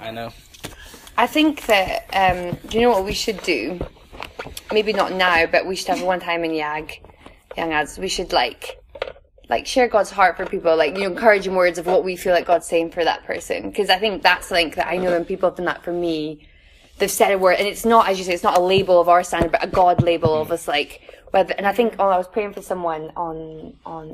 I know. I think that, do you know what we should do? Maybe not now, but we should have one time in young ads. We should like share God's heart for people, like, you know, encouraging words of what we feel like God's saying for that person. Because I think that's like that. I know when people have done that for me, they've said a word, and it's not, as you say, it's not a label of our standard, but a God label of us, like. Whether, and I think, I was praying for someone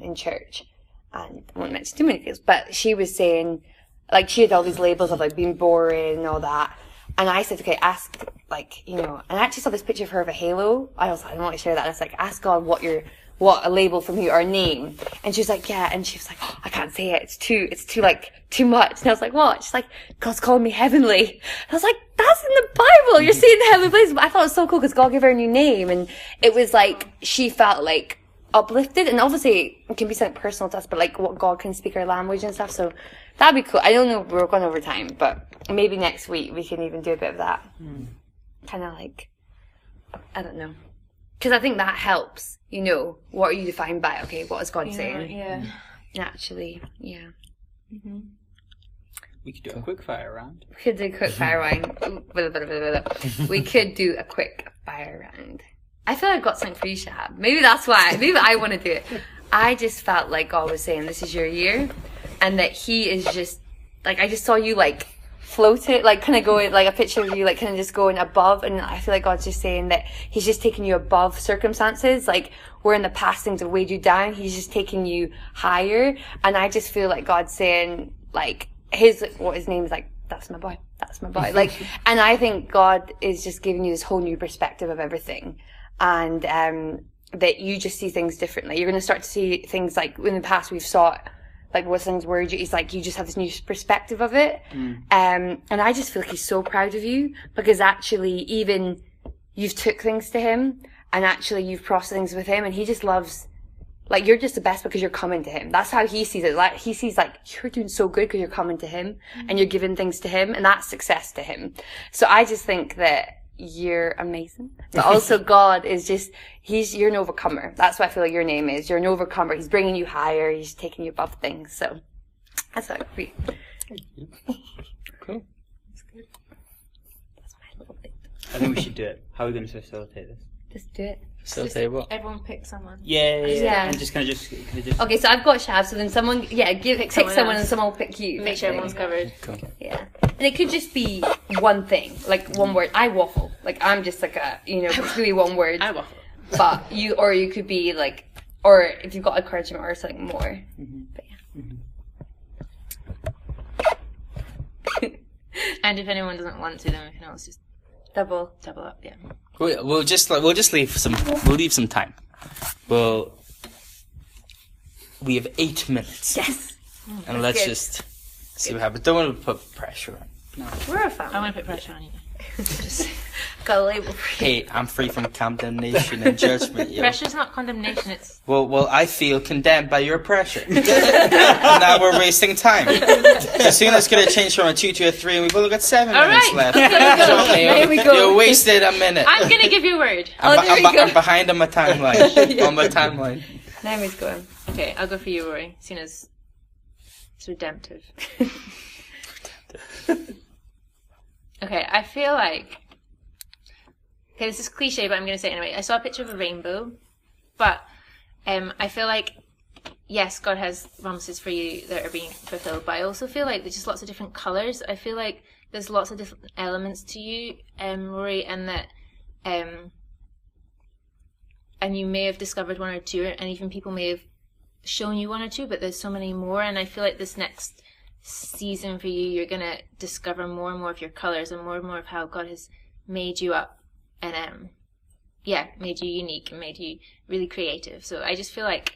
in church, and I won't mention too many things, but she was saying, like, she had all these labels of like being boring and all that. And I said, okay, ask, like, you know, and I actually saw this picture of her of a halo. I was like, I don't want to share that. And I was like, ask God what a label from you, or a name. And she was like, yeah. And she was like, oh, I can't say it. It's too much. And I was like, what? She's like, God's calling me heavenly. And I was like, that's in the Bible. You're seeing the heavenly places. But I thought it was so cool because God gave her a new name. And it was like, she felt like uplifted. And obviously it can be something personal to us, but like what God can speak our language and stuff. So that'd be cool. I don't know, we're going over time, but maybe next week we can even do a bit of that. Kind of like, I don't know. Because I think that helps, you know, what are you defined by? Okay, what is God saying? Yeah. Naturally, yeah. Mm-hmm. We could do a quick fire round. We could do a quick fire round. We could do a quick fire round. I feel like I've got something for you, Shahab. Maybe that's why. Maybe I want to do it. I just felt like God was saying, this is your year. And that he is just, like, I just saw you, like, floating, like, kind of going, like, a picture of you, like, kind of just going above. And I feel like God's just saying that he's just taking you above circumstances. Like, where in the past things have weighed you down, he's just taking you higher. And I just feel like God's saying, like, what his name is, like, that's my boy. That's my boy. Like, and I think God is just giving you this whole new perspective of everything. And, that you just see things differently. You're going to start to see things like in the past we've saw, like what things worried you. It's like you just have this new perspective of it. And I just feel like he's so proud of you because actually even you've took things to him and actually you've processed things with him and he just loves, like you're just the best because you're coming to him. That's how he sees it. Like he sees like you're doing so good because you're coming to him and you're giving things to him and that's success to him. So I just think that you're amazing. But also God is just, you're an overcomer. That's what I feel like your name is. You're an overcomer. He's bringing you higher. He's taking you above things. So that's what I agree. Cool. That's good. That's my little thing. I think we should do it. How are we going to facilitate this? Just do it. Facilitate what? Everyone pick someone. Yeah. And just kind of just. Okay, so I've got Shab, so then someone, pick someone and someone will pick you. Make sure everyone's covered. Cool. Yeah. And it could just be one thing, like one word. I waffle. Like I'm just like it could be one word. I waffle. But you could be like, or if you've got encouragement or something more. But yeah. And if anyone doesn't want to, then we can always just Double up. Yeah. We'll just leave some time. We have 8 minutes. Yes. And let's good. just see what happens. Don't want to put pressure on. No. We're a family. I want to put pressure on you. Just got a label for you. Hey, I'm free from condemnation and judgment. Yo. Pressure's not condemnation. It's well, I feel condemned by your pressure. Now we're wasting time. As soon as it's gonna change from a 2 to a 3, and we've only got 7 minutes left. There we go. You wasted a minute. I'm gonna give you a word. I'm behind on my timeline. On my timeline. Naomi's going. Okay, I'll go for you, Rory. Seeing as it's redemptive. Okay, I feel like... Okay, this is cliche, but I'm going to say it anyway. I saw a picture of a rainbow, but I feel like, yes, God has promises for you that are being fulfilled, but I also feel like there's just lots of different colours. I feel like there's lots of different elements to you, Rory, and that... and you may have discovered one or two, and even people may have shown you one or two, but there's so many more, and I feel like this next season for you, you're going to discover more and more of your colours and more of how God has made you up and made you unique and made you really creative. So I just feel like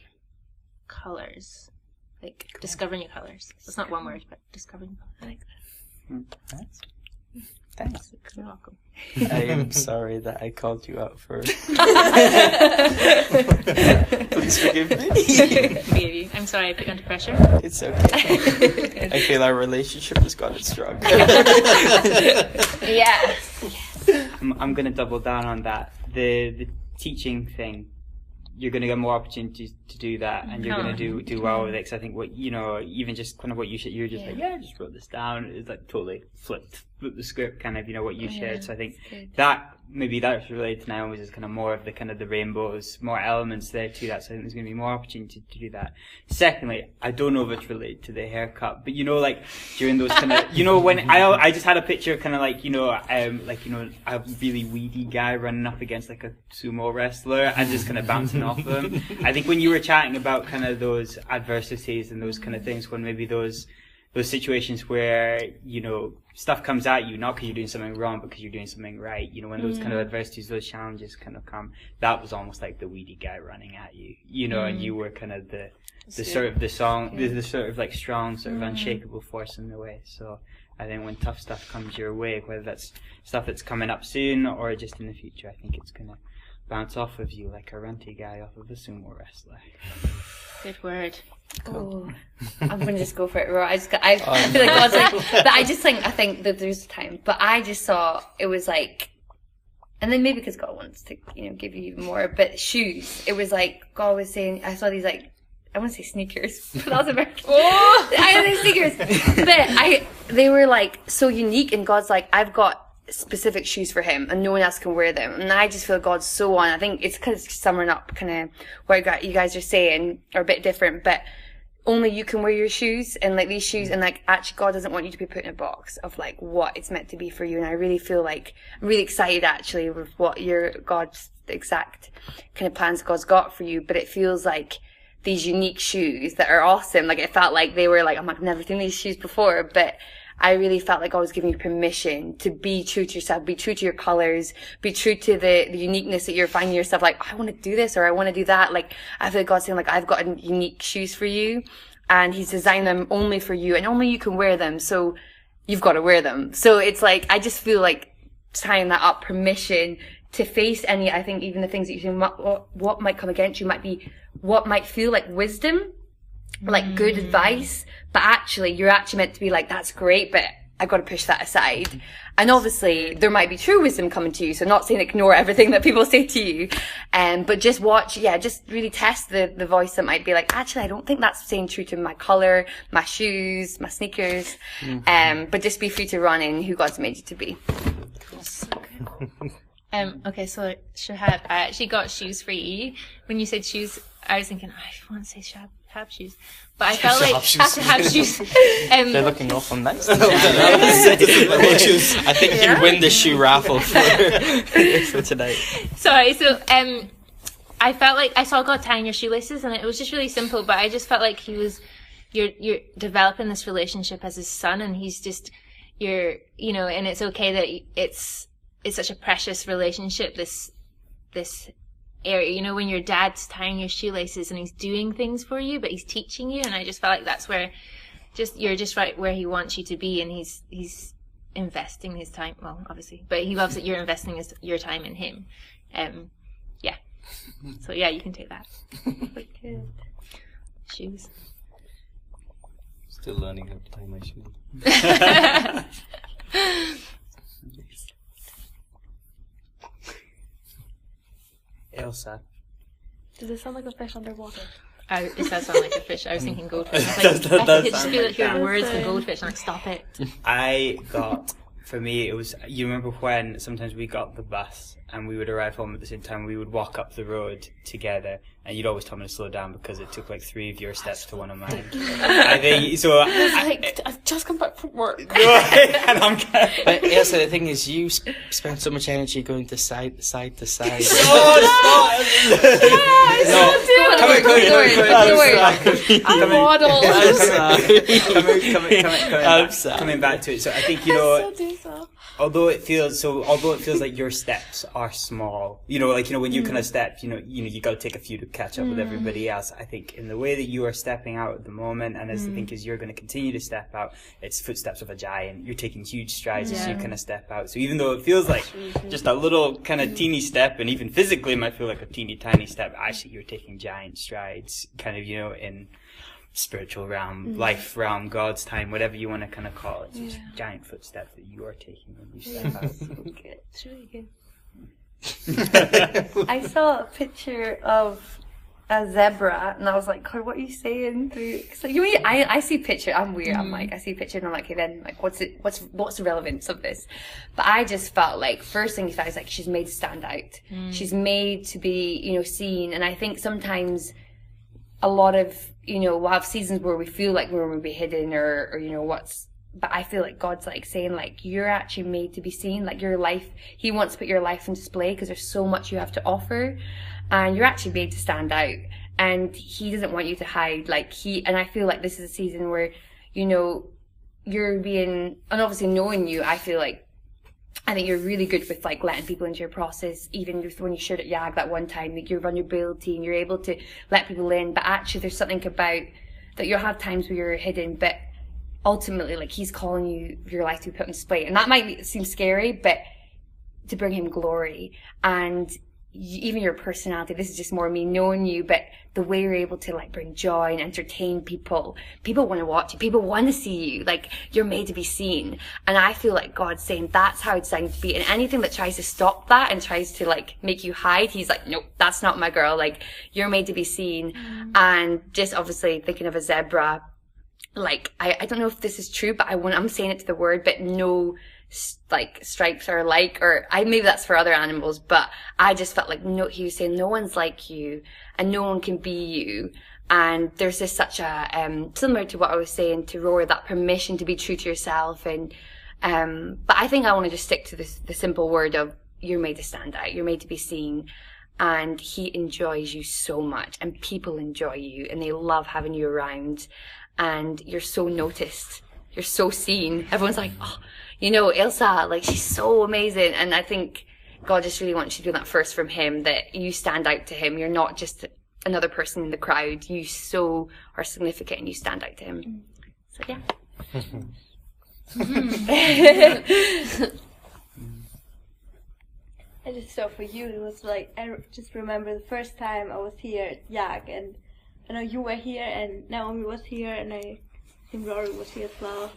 colours, like discovering your colours. It's not one word, but discovering your colours. I like that. Thanks. You're welcome. I am sorry that I called you out for. Please forgive me. Forgive you. I'm sorry I put you under pressure. It's okay. I feel our relationship has gotten stronger. Yes. I'm going to double down on that. The teaching thing. you're going to get more opportunities to do that, and you're going to do well with it. Because I think what even just kind of what you shared, you're just like, I just wrote this down. It's like totally flipped the script, kind of what you shared. So I think that maybe that's related to Naomi's is kind of more of the kind of the rainbows, more elements there to that. So I think there's going to be more opportunity to do that. Secondly, I don't know if it's related to the haircut, but like during those kind of when I just had a picture of kind of a really weedy guy running up against like a sumo wrestler and just kind of bouncing off them. I think when you were chatting about kind of those adversities and those kind of things, when maybe those situations where stuff comes at you not because you're doing something wrong but because you're doing something right, when those kind of adversities, those challenges kind of come, that was almost like the weedy guy running at you, and you were kind of the sort of the sort of like strong sort of unshakable force in the way. So I think when tough stuff comes your way, whether that's stuff that's coming up soon or just in the future, I think it's gonna bounce off of you like a runty guy off of a sumo wrestler. Good word. Oh, I'm gonna just go for it. I feel like God's like, but I think that there's time. But I just saw it was like, and then maybe because God wants to, give you even more. But shoes, it was like God was saying. I saw these like, I want to say sneakers, but that was American. Oh, I had these sneakers, but they were like so unique. And God's like, I've got specific shoes for him and no one else can wear them, and I just feel God's so on. I think it's because it's summing up kind of what you guys are saying are a bit different, but only you can wear your shoes, and like these shoes, and like actually God doesn't want you to be put in a box of like what it's meant to be for you. And I really feel like I'm really excited actually with what your God's exact kind of plans God's got for you, but it feels like these unique shoes that are awesome. Like it felt like they were like, I'm like, I've never seen these shoes before, but I really felt like I was giving you permission to be true to yourself, be true to your colors, be true to the uniqueness that you're finding yourself like, I want to do this or I want to do that. Like, I feel like God's saying like, I've got unique shoes for you, and he's designed them only for you and only you can wear them. So you've got to wear them. So it's like, I just feel like tying that up, permission to face any, I think even the things that you think, what might come against you might be what might feel like wisdom, like good advice, but actually you're actually meant to be like, that's great, but I've got to push that aside. And obviously there might be true wisdom coming to you, so not saying ignore everything that people say to you, but just watch, just really test the voice that might be like, actually I don't think that's staying true to my colour, my shoes, my sneakers, but just be free to run in who God's made you to be. Okay, so Shahab, I actually got shoes for you. When you said shoes, I was thinking, I want to say Shahab shoes, but I felt like Shahab shoes. They're looking awful nice. I think you win the shoe raffle for tonight. Sorry, so I felt like I saw God tying your shoelaces, and it was just really simple. But I just felt like you're developing this relationship as his son, and he's just and it's okay that it's such a precious relationship. This area, when your dad's tying your shoelaces and he's doing things for you, but he's teaching you, and I just felt like that's where you're just right where he wants you to be, and he's investing his time. Well, obviously, but he loves that you're investing your time in him. So you can take that. Shoes. Still learning how to tie my shoes. Elsa. Does it sound like a fish underwater? It does sound like a fish. I was thinking goldfish. I was like, I just feel like your words and goldfish. I'm like, stop it. For me, it was, you remember when sometimes we got the bus and we would arrive home at the same time, we would walk up the road together, and you'd always tell me to slow down because it took like 3 of your steps to one of mine. I think, so I've just come back from work. And I'm But Elsa, the thing is, you spend so much energy going to side to side. I'm waddle. Coming back to it, so I think although it feels like your steps are small, when you kind of step, you got to take a few to catch up with everybody else. I think in the way that you are stepping out at the moment, and as I think as you're going to continue to step out, it's footsteps of a giant. You're taking huge strides as you kind of step out. So even though it feels like just a little kind of teeny step, and even physically it might feel like a teeny tiny step, actually you're taking giant strides, kind of, in spiritual realm, life realm, God's time, whatever you want to kind of call it. It's just giant footsteps that you are taking when you step out. It's really good. I saw a picture of a zebra, and I was like, God, what are you saying? So you mean I see picture. I'm weird. I'm like, I see picture, and I'm like, okay, then like, what's the relevance of this? But I just felt like first thing you thought is like she's made to stand out. She's made to be, seen. And I think sometimes a lot of we'll have seasons where we feel like we're going to be hidden or what's. But I feel like God's like saying like you're actually made to be seen. Like your life, He wants to put your life on display because there's so much you have to offer, and you're actually made to stand out. And He doesn't want you to hide. And I feel like this is a season where you're being, and obviously knowing you, I think you're really good with like letting people into your process. Even when you shared at YAG that one time, like your vulnerability and you're able to let people in. But actually, there's something about that you'll have times where you're hidden, but ultimately, like He's calling your life to be put on display, and that might seem scary, but to bring Him glory. And even your personality, this is just more me knowing you, but the way you're able to like bring joy and entertain people want to watch you, people want to see you, like you're made to be seen. And I feel like God's saying that's how it's designed to be, and anything that tries to stop that and tries to like make you hide, He's like, nope, that's not my girl, like you're made to be seen. And just obviously thinking of a zebra, like I don't know if this is true, but I'm saying it to the word, but no like stripes are alike, or maybe that's for other animals, but I just felt like He was saying no one's like you and no one can be you. And there's just such a similar to what I was saying to Rory, that permission to be true to yourself. And but I think I want to just stick to the simple word of you're made to stand out, you're made to be seen. And He enjoys you so much, and people enjoy you, and they love having you around. And you're so noticed. You're so seen. Everyone's like, oh, Ilsa, like, she's so amazing. And I think God just really wants you to do that first from Him, that you stand out to Him. You're not just another person in the crowd. You so are significant and you stand out to Him. So, yeah. I just saw for you, it was like, I just remember the first time I was here at YAG, and I know you were here, and Naomi was here, and I think Rory was here as well.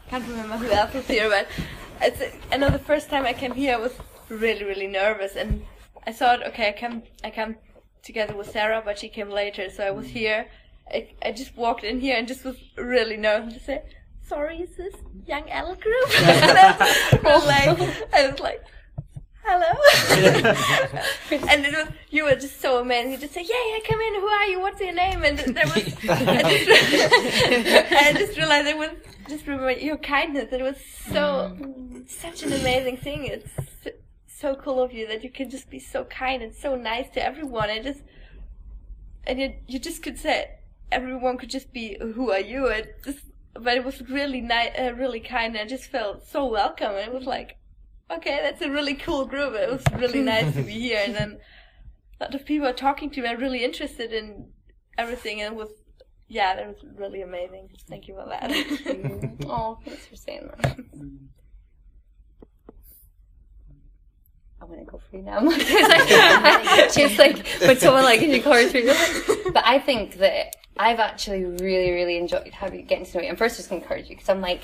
Can't remember who else was here, but I know the first time I came here, I was really, really nervous, and I thought, okay, I come together with Sarah, but she came later, so I was here. I just walked in here and just was really nervous to say, sorry, is this young adult group? I was like, hello. And you were just so amazing. You just say, yeah, come in, who are you, what's your name? And there was I just realized it was just remember your kindness. It was such an amazing thing. It's so cool of you that you can just be so kind and so nice to everyone, and you just could say everyone could just be, who are you? But it was really nice, really kind, and I just felt so welcome. And it was like, okay, that's a really cool group. It was really nice to be here, and then a lot of people are talking to me. I'm really interested in everything, and that was really amazing. Thank you for that. Oh, thanks for saying that. I'm gonna go for you now. She's like, when someone like, can you call her through? But I think that I've actually really, really enjoyed getting to know you. And first, just gonna encourage you, because I'm like,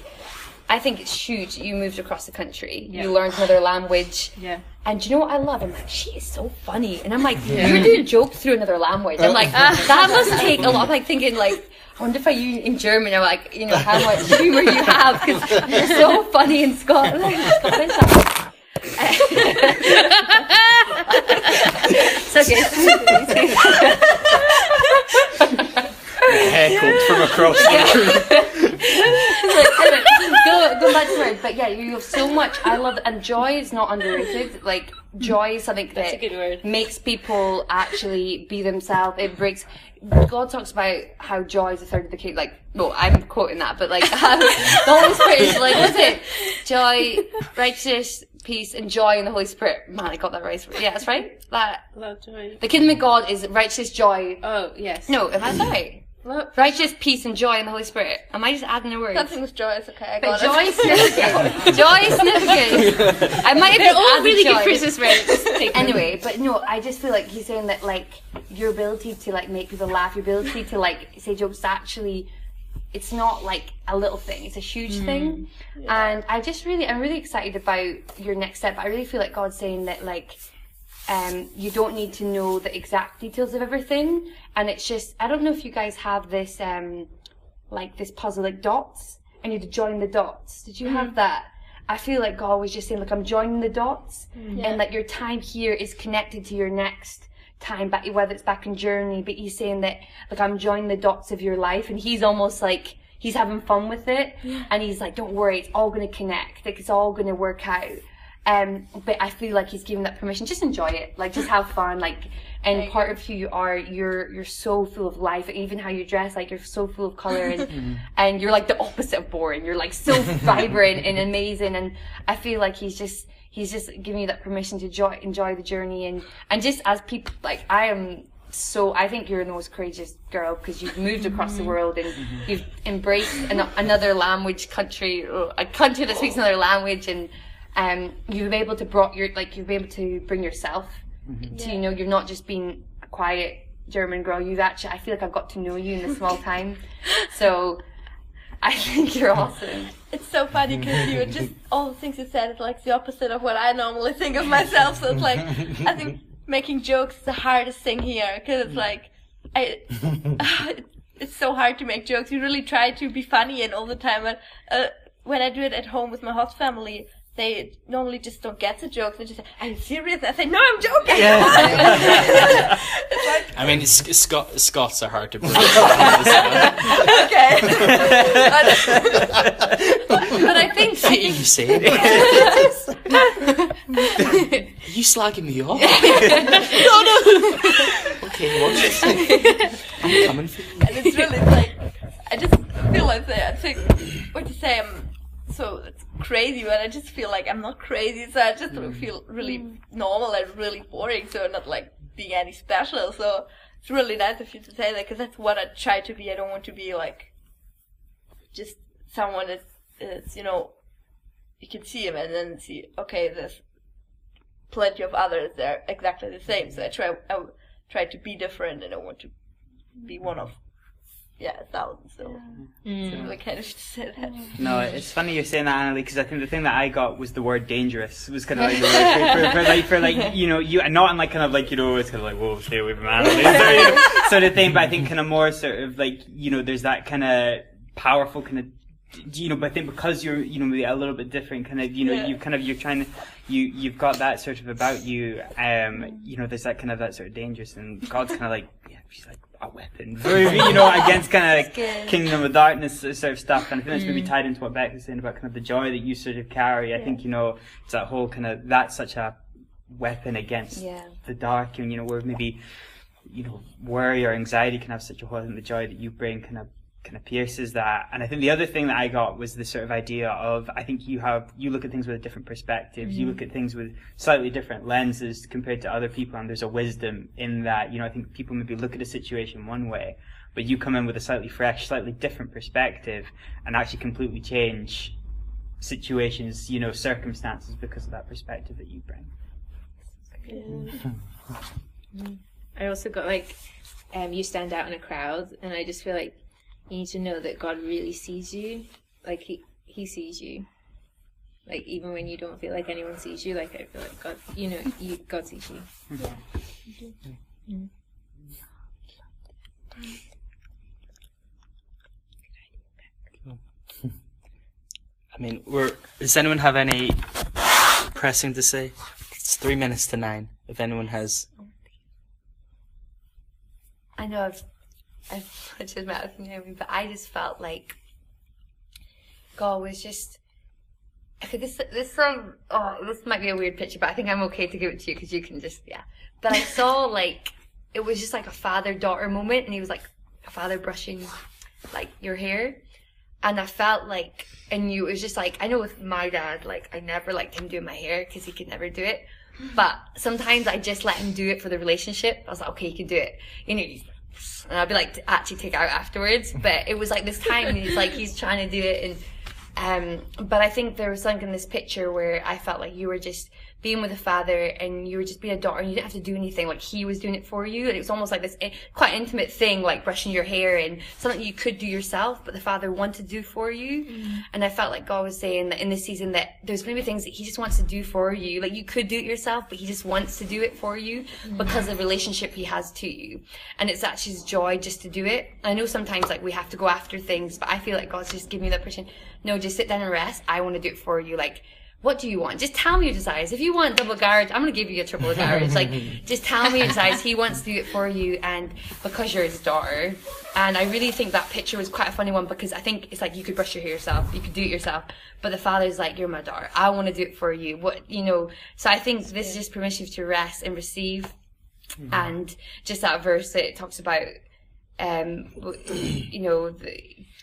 I think it's huge. You moved across the country. Yeah. You learned another language. Yeah. And do you know what I love? I'm like, she is so funny. And I'm like, you're doing jokes through another language. I'm like, that must take a lot. I'm like thinking, like, I wonder if in German, I'm like, how much humor you have, because you're so funny in Scotland. It's okay. Heckled from across the room. Go back to work. But yeah, you have so much. I love it. And joy is not underrated. Like, joy is something that makes people actually be themselves. It breaks. God talks about how joy is a third of the cake. Like, no, I'm quoting that, but like, how the Holy Spirit is like, what's it? Joy, righteousness, peace, and joy in the Holy Spirit. Man, I got that right. Yeah, that's right. Love, joy. The kingdom of God is righteousness, joy. Oh, yes. No, am I right? Righteous, peace, and joy in the Holy Spirit. Am I just adding a word? Something with joy is okay. But joy is significant. Joy is significant. I might have been all really joy. good Christmas words. Anyway, but no, I just feel like he's saying that, like, your ability to like make people laugh, your ability to like say jokes, actually, it's not like a little thing. It's a huge thing. Yeah. And I'm really excited about your next step. I really feel like God's saying that, like, you don't need to know the exact details of everything, and it's just, I don't know if you guys have this like this puzzle, like dots, and you have to join the dots. Did you have that? I feel like God was just saying, like, I'm joining the dots, and like your time here is connected to your next time back, whether it's back in Journey, but he's saying that, like, I'm joining the dots of your life, and he's almost like, he's having fun with it, and he's like, don't worry, it's all going to connect, like, it's all going to work out. But I feel like he's giving that permission, just enjoy it, like, just have fun, like, and part of who you are, you're so full of life, even how you dress, like, you're so full of colour, and and you're like the opposite of boring, you're like so vibrant and amazing, and I feel like he's just giving you that permission to enjoy the journey, and just as people, like, I think you're the most courageous girl, because you've moved across the world, and you've embraced another country, a country that speaks another language, and you've been able to bring yourself to, you know, you're not just being a quiet German girl. You've actually, I feel like I've got to know you in this small time, so I think you're awesome. It's so funny because you just, all the things you said is like the opposite of what I normally think of myself, so it's like, I think making jokes is the hardest thing here, because it's like, it's so hard to make jokes. You really try to be funny and all the time, but when I do it at home with my host family, they normally just don't get the jokes. They just say, "Are you serious?" I say, "No, I'm joking." Yeah. I mean, Scots are hard to believe. Okay. But I think you say it. Are you slagging me off? No. Okay, watch it. I'm coming for you. And it's really like, I just feel like I think what you say. So it's crazy, but I just feel like I'm not crazy, so I just feel really normal and really boring, so not like being any special. So it's really nice of you to say that, because that's what I try to be. I don't want to be like just someone that's, you know, you can see him and then see, okay, there's plenty of others, they're exactly the same. So I try to be different, and I want to be one of, a thousand, so I kind of said that. No, it's funny you're saying that, Annalie, because I think the thing that I got was the word dangerous. It was kind of like the word for you know, you, and not in like kind of like, you know, it's kind of like, whoa, stay away from Annalie sort of thing, but I think kind of more sort of like, you know, there's that kind of powerful kind of, you know, but I think because you're, you know, maybe a little bit different, kind of, you know, you're trying to, you've got that sort of about you, you know, there's that kind of that sort of dangerous, and God's kind of like, she's like a weapon, you know, against kind of like kingdom of darkness sort of stuff, and I think that's maybe tied into what Beck was saying about kind of the joy that you sort of carry. I think, you know, it's that whole kind of, that's such a weapon against the dark, and, you know, where maybe, you know, worry or anxiety can have such a hold, and the joy that you bring kind of pierces that. And I think the other thing that I got was the sort of idea of, I think you look at things with a different perspective, you look at things with slightly different lenses compared to other people, and there's a wisdom in that. You know, I think people maybe look at a situation one way, but you come in with a slightly fresh, slightly different perspective, and actually completely change situations, you know, circumstances, because of that perspective that you bring. I also got like, you stand out in a crowd, and I just feel like you need to know that God really sees you. Like he sees you. Like even when you don't feel like anyone sees you, like I feel like God, you know, God sees you. I mean, does anyone have any pressing to say? It's 9 minutes. If anyone has. I know I've just met with Naomi, but I just felt like God was just. Okay, this might be a weird picture, but I think I'm okay to give it to you because you can just But I saw like it was just like a father-daughter moment, and he was like a father brushing like your hair, and I felt like it was just like, I know with my dad, like I never liked him doing my hair because he could never do it, but sometimes I just let him do it for the relationship. I was like, okay, you can do it, you know. And I'd be like, to actually take it out afterwards. But it was like this time, and he's trying to do it, But I think there was something in this picture where I felt like you were just being with a father and you were just being a daughter and you didn't have to do anything, like he was doing it for you, and it was almost like this quite intimate thing, like brushing your hair and something you could do yourself but the father wanted to do for you. And I felt like God was saying that in this season that there's going to be things that he just wants to do for you, like you could do it yourself but he just wants to do it for you because of the relationship he has to you, and it's actually his joy just to do it. I know sometimes like we have to go after things, but I feel like God's just giving me that person, no, just sit down and rest, I want to do it for you. Like, what do you want? Just tell me your desires. If you want double garage, I'm going to give you a triple garage. Like, just tell me your desires. He wants to do it for you, and because you're his daughter. And I really think that picture was quite a funny one, because I think it's like you could brush your hair yourself, you could do it yourself, but the father's like, you're my daughter, I want to do it for you. What, you know, so I think this is just permission to rest and receive. And just that verse that it talks about, you know,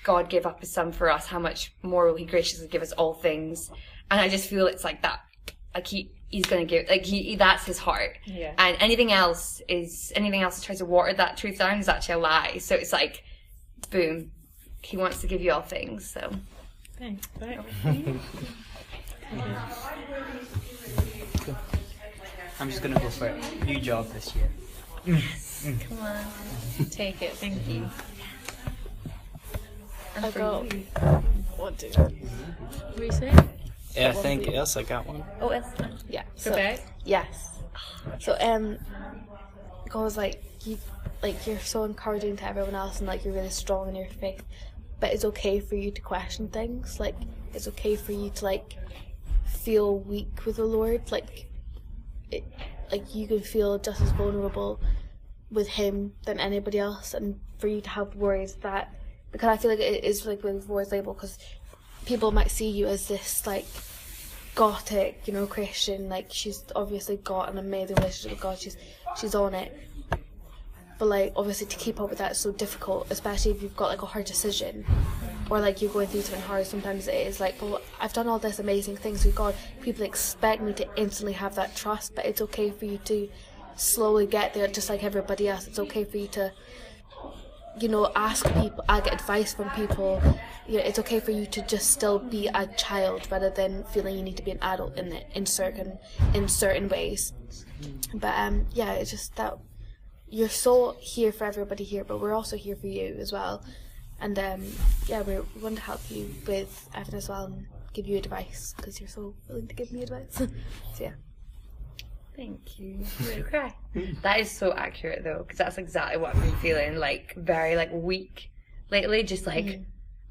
God gave up his son for us, how much more will he graciously give us all things. And I just feel it's like that, like he's going to give, like he that's his heart. Yeah. And anything else that tries to water that truth down is actually a lie. So it's like, boom, he wants to give you all things. So Thanks. Bye. I'm just gonna go for it. New job this year. come on, Take it. Thank you. and I for got you. what do What were you saying? Yeah, I think Elsa got one. Oh, it's yeah. For Beck? yes. So God was like you're so encouraging to everyone else and like you're really strong in your faith, but it's okay for you to question things. Like it's okay for you to like feel weak with the Lord. Like you can feel just as vulnerable with him than anybody else, and for you to have worries that, because I feel like it is like with words label, because people might see you as this like gothic, you know, Christian, like she's obviously got an amazing relationship with God, she's on it, but like obviously to keep up with that is so difficult, especially if you've got like a hard decision or like you're going through something hard. Sometimes it is like, well, I've done all this amazing things with God, people expect me to instantly have that trust, but it's okay for you to slowly get there just like everybody else. It's okay for you to, you know, ask people, I get advice from people. You know, it's okay for you to just still be a child rather than feeling you need to be an adult in certain ways. But yeah, it's just that you're so here for everybody here, but we're also here for you as well. And yeah, we want to help you with everything as well and give you advice because you're so willing to give me advice. So yeah. Thank you. I'm gonna cry. That is so accurate though, because that's exactly what I've been feeling, like very like weak lately, just like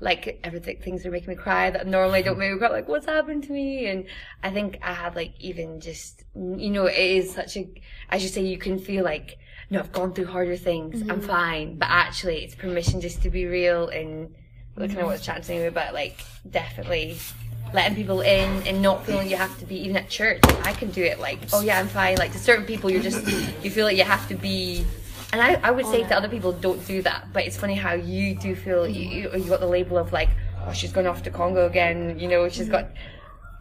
like everything, things are making me cry that normally don't make me cry, like what's happened to me. And I think I had like even just, you know, it is such a, as you say, you can feel like, no, I've gone through harder things, I'm fine, but actually it's permission just to be real and looking at what's chatting to me about, like definitely letting people in and not feeling you have to be, even at church, I can do it, like, oh yeah, I'm fine. Like to certain people, you're just, you feel like you have to be, and I would say to other people, don't do that. But it's funny how you do feel, you got the label of like, oh, she's gone off to Congo again, you know, she's got,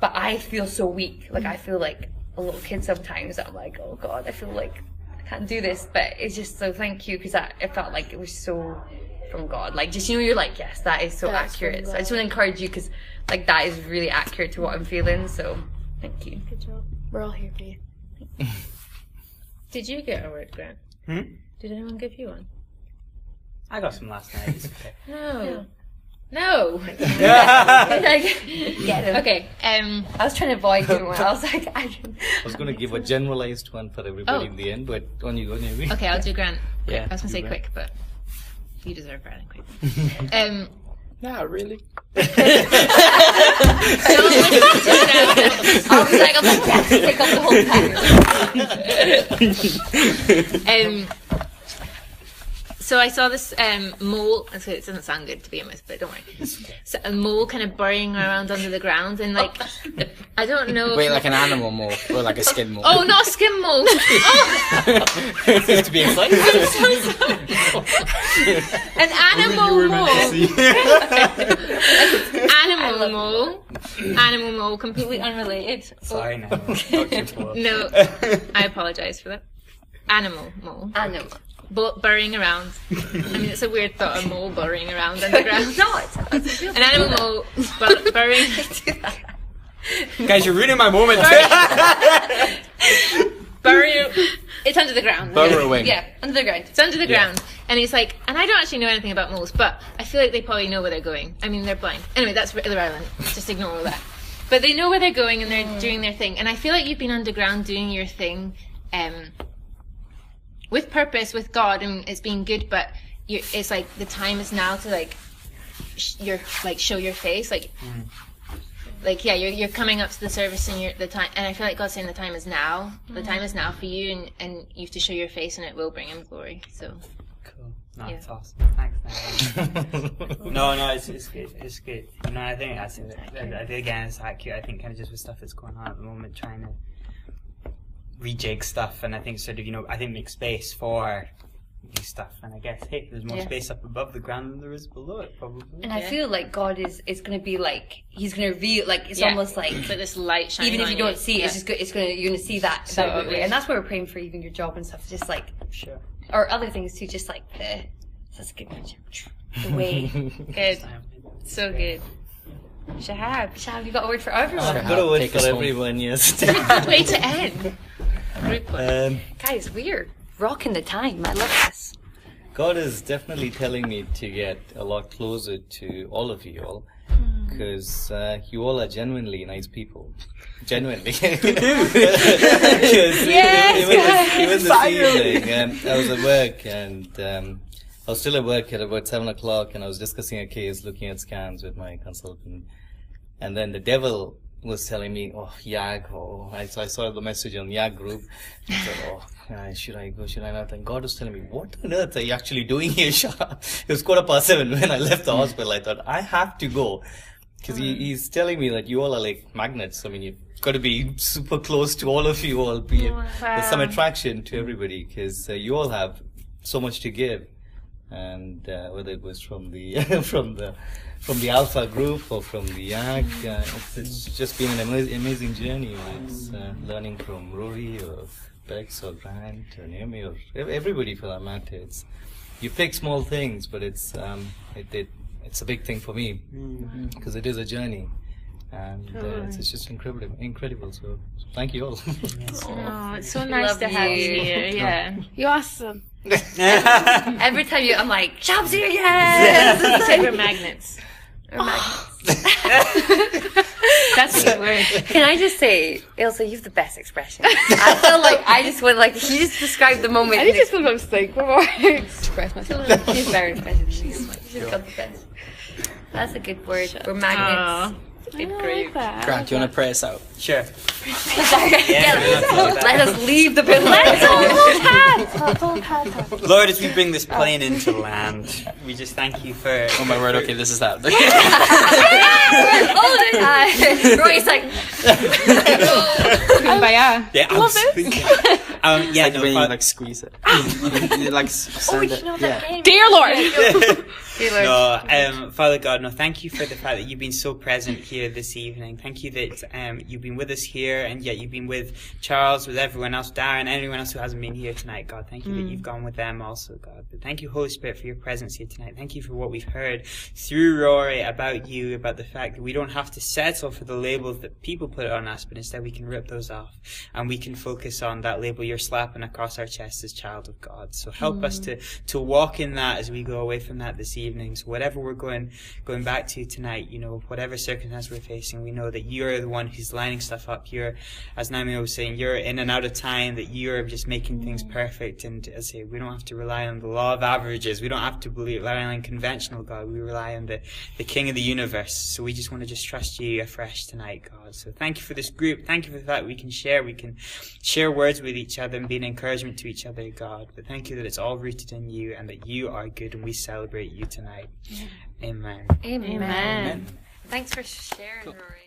but I feel so weak. Like I feel like a little kid sometimes. I'm like, oh God, I feel like I can't do this. But it's just so thank you, because it felt like it was so from God. Like just, you know, you're like, yes, that is so accurate. So I just want to encourage you, because like that is really accurate to what I'm feeling. So thank you. Good job. We're all here for you. Did you get a word, Grant? Did anyone give you one? I got some last night. It's okay. No. No. Get him. Okay. I was trying to avoid doing one. I was like, I was going to give a generalized one for everybody in the end, but on you go, Naomi. Okay, I'll do Grant. Yeah. I was gonna say quick, but you deserve Grant quick. Not really. I was like, yes, take up the whole time. So I saw this mole. So it doesn't sound good to begin with, but don't worry. So a mole kind of burrowing around under the ground, and like I don't know. Wait, like an animal mole or like a skin mole? Oh, not a skin mole. Oh. Seems to be exciting. An animal mole. Animal mole, completely unrelated. Sorry, no. No, I apologise for that. Animal mole. Animal. burrowing around. I mean, it's a weird thought, a mole burrowing around underground. No, it's An animal mole burrowing. Guys, you're ruining my moment. It's under the ground. Burrowing. Yeah, under the ground. It's under the ground. And it's like, and I don't actually know anything about moles, but I feel like they probably know where they're going. I mean, they're blind. Anyway, that's irrelevant. Just ignore all that. But they know where they're going and they're doing their thing. And I feel like you've been underground doing your thing with purpose, with God, and it's been good, but it's like the time is now to like show your face. You're coming up to the service and the time, and I feel like God's saying the time is now. The time is now for you, and you have to show your face, and it will bring Him glory. So Cool. No, it's awesome. Thanks. No, it's good. It's good. You know, I think again, it's accurate. I think kind of just with stuff that's going on at the moment, trying to rejig stuff, and I think sort of, you know, I think make space for new stuff. And I guess, hey, there's more space up above the ground than there is below it, probably. And I feel like God is going to be like, He's going to reveal, like, it's almost like this light shining. Even if you don't see it, you're going to see that. Totally. And that's why we're praying for even your job and stuff. Just like, sure. Or other things too, just like that's good. The way. Good. So good. Shahab, you got a word for everyone? I've got a word for everyone, yes. Way to end. Guys, we're rocking the time. I love this. God is definitely telling me to get a lot closer to all of you all, because you all are genuinely nice people. Genuinely. Even this evening, I was at work, and I was still at work at about 7 o'clock, and I was discussing a case, looking at scans with my consultant, and then the devil was telling me, I saw the message on YAG group. I said, should I go, should I not? And God was telling me, what on earth are you actually doing here, Shah? It was 7:15 when I left the hospital. I thought, I have to go. Because he's telling me that you all are like magnets. I mean, you've got to be super close to all of you all. There's some attraction to everybody, because you all have so much to give. And whether it was from the from the Alpha group or from the YAG, it's just been an amazing journey. It's learning from Rory or Bex or Grant or Naomi or everybody for that matter. You pick small things, but it's a big thing for me, because it is a journey, and it's just incredible. So thank you all. It's so nice to have you here. Yeah, You're awesome. Every time I'm like, Shab's here, yes! Say we're magnets. We're magnets. That's a good word. Can I just say, Ilse, you have the best expression. I feel like I just went like, you just described the moment. I just sometimes think before I express myself. She's very expressive. She's got the best. That's a good word. We're magnets. Good group. Grant, do you want to pray us out? Sure. Let us leave the building. Let's hold hands. Lord, as we bring this plane into land, we just thank you for... Oh my word, okay, this is that. Roy's like... Yeah, I'm Yeah, no, when you like squeeze it. You like send it. Yeah. Dear Lord. No, Father God, thank you for the fact that you've been so present here this evening. Thank you that you've been with us here, and yet you've been with Charles, with everyone else, Darren, anyone else who hasn't been here tonight, God. Thank you that you've gone with them also, God. But thank you, Holy Spirit, for your presence here tonight. Thank you for what we've heard through Rory about you, about the fact that we don't have to settle for the labels that people put on us, but instead we can rip those off, and we can focus on that label you're slapping across our chests as child of God. So help us to walk in that as we go away from that this evening. So whatever we're going back to tonight, whatever circumstance we're facing, we know that you're the one who's lining stuff up. You're, as Naomi was saying, you're in and out of time, that you're just making things perfect. And as I say, we don't have to rely on the law of averages. We don't have to rely on conventional God. We rely on the King of the universe. So we just want to just trust you afresh tonight, God. So thank you for this group. Thank you for the fact we can share words with each other and be an encouragement to each other, God. But thank you that it's all rooted in you, and that you are good, and we celebrate you tonight. Amen. Amen. Thanks for sharing, Rory.